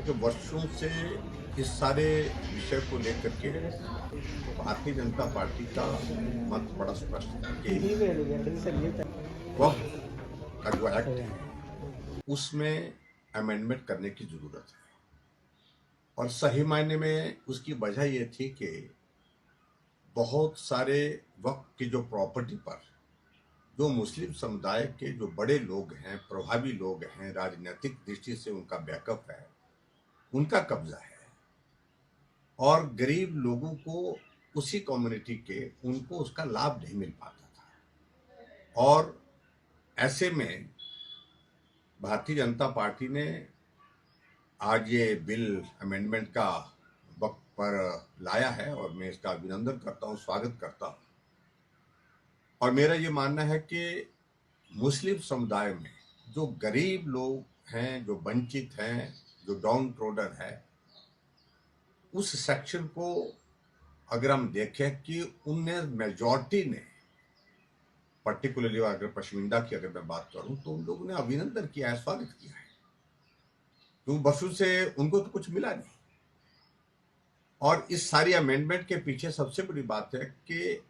कि वर्षों से इस सारे विषय को लेकर के भारतीय जनता पार्टी का मत बड़ा स्पष्ट था कि वक्फ का जो एक्ट है उसमें अमेंडमेंट करने की जरूरत है। और सही मायने में उसकी वजह ये थी कि बहुत सारे वक्फ की जो प्रॉपर्टी पर जो मुस्लिम समुदाय के जो बड़े लोग हैं, प्रभावी लोग हैं, राजनीतिक दृष्टि से उनका बैकअप है, उनका कब्जा है और गरीब लोगों को, उसी कम्युनिटी के, उनको उसका लाभ नहीं मिल पाता था। और ऐसे में भारतीय जनता पार्टी ने आज ये बिल अमेंडमेंट का वक्त पर लाया है और मैं इसका अभिनंदन करता हूँ, स्वागत करता हूँ। और मेरा ये मानना है कि मुस्लिम समुदाय में जो गरीब लोग हैं, जो वंचित हैं, जो डाउन ट्रोडन है, उस सेक्शन को अगर हम देखें कि उनने मेजॉरिटी ने, पर्टिकुलरली अगर पश्मीना की अगर मैं बात करूं तो उन लोगों ने अभिनंदन किया है, स्वागत किया है, क्योंकि बसों से उनको तो कुछ मिला नहीं। और इस सारी अमेंडमेंट के पीछे सबसे बड़ी बात है कि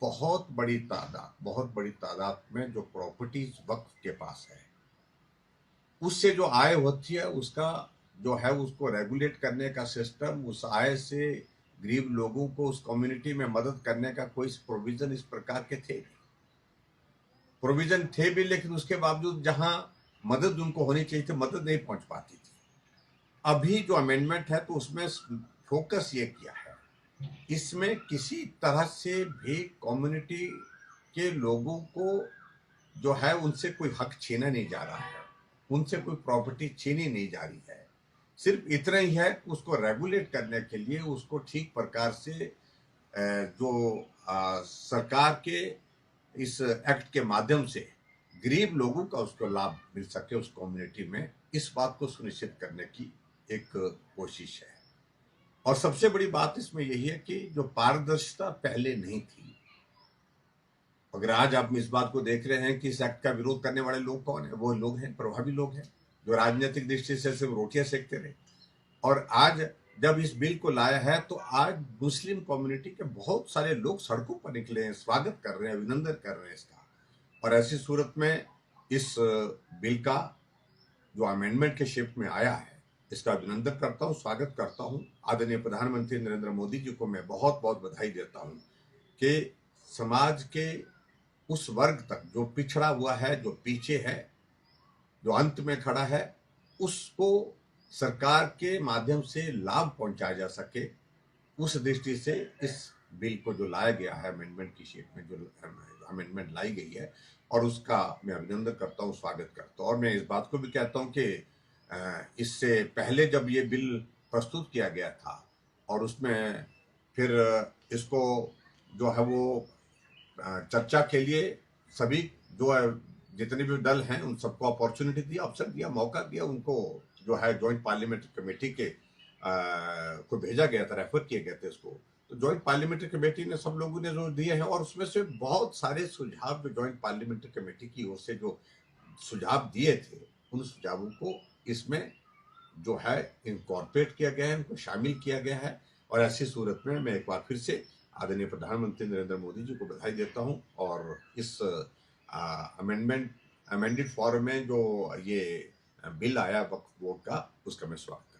बहुत बड़ी तादाद में जो प्रॉपर्टीज वक्फ के पास है, उससे जो आय होती है उसका जो है उसको रेगुलेट करने का सिस्टम, उस आय से गरीब लोगों को उस कम्युनिटी में मदद करने का कोई प्रोविजन इस प्रकार के थे। प्रोविजन थे भी, लेकिन उसके बावजूद जहां मदद उनको होनी चाहिए थी, मदद नहीं पहुंच पाती थी। अभी जो अमेंडमेंट है तो उसमें फोकस ये किया है, इसमें किसी तरह से भी कम्युनिटी के लोगों को जो है उनसे कोई हक छीना नहीं जा रहा है, उनसे कोई प्रॉपर्टी छीनी नहीं जा रही है। सिर्फ इतना ही है कि उसको रेगुलेट करने के लिए उसको ठीक प्रकार से जो सरकार के इस एक्ट के माध्यम से गरीब लोगों का उसको लाभ मिल सके उस कम्युनिटी में, इस बात को सुनिश्चित करने की एक कोशिश है। और सबसे बड़ी बात इसमें यही है कि जो पारदर्शिता पहले नहीं थी, अगर आज आप इस बात को देख रहे हैं कि इस एक्ट का विरोध करने वाले लोग कौन है, वो लोग हैं, प्रभावी लोग हैं, जो राजनीतिक दृष्टि से सिर्फ रोटियां सेकते रहे। और आज जब इस बिल को लाया है तो आज मुस्लिम कम्युनिटी के बहुत सारे लोग सड़कों पर निकले हैं, स्वागत कर रहे हैं, अभिनंदन कर रहे हैं इसका। और ऐसी सूरत में इस बिल का जो अमेंडमेंट के शेप में आया है, इसका अभिनंदन करता हूं, स्वागत करता हूं। आदरणीय प्रधानमंत्री नरेंद्र मोदी जी को मैं बहुत बहुत बधाई देता हूं कि समाज के उस वर्ग तक जो पिछड़ा हुआ है, जो पीछे है, जो अंत में खड़ा है, उसको सरकार के माध्यम से लाभ पहुंचाया जा सके, उस दृष्टि से इस बिल को जो लाया गया है, अमेंडमेंट की शेप में जो अमेंडमेंट लाई गई है, और उसका मैं अभिनंदन करता हूं, स्वागत करता हूं। और मैं इस बात को भी कहता हूं कि इससे पहले जब ये बिल प्रस्तुत किया गया था और उसमें फिर इसको जो है वो चर्चा के लिए सभी जो है जितने भी दल हैं उन सबको अपॉर्चुनिटी दिया, अवसर दिया, मौका दिया, उनको जो है ज्वाइंट पार्लियामेंट्री कमेटी के को भेजा गया था, रेफर किए गए थे उसको। तो ज्वाइंट पार्लियामेंट्री कमेटी ने, सब लोगों ने जो दिए हैं, और उसमें से बहुत सारे सुझाव जो ज्वाइंट पार्लियामेंट्री कमेटी की ओर से जो सुझाव दिए थे, उन सुझावों को इसमें जो है इनकॉर्पोरेट किया गया है, उनको शामिल किया गया है। और ऐसी सूरत में मैं एक बार फिर से आदरणीय प्रधानमंत्री नरेंद्र मोदी जी को बधाई देता हूं और इस अमेंडेड फॉर्म में जो ये बिल आया वक्फ बोर्ड का, उसका मैं स्वागत करता हूं।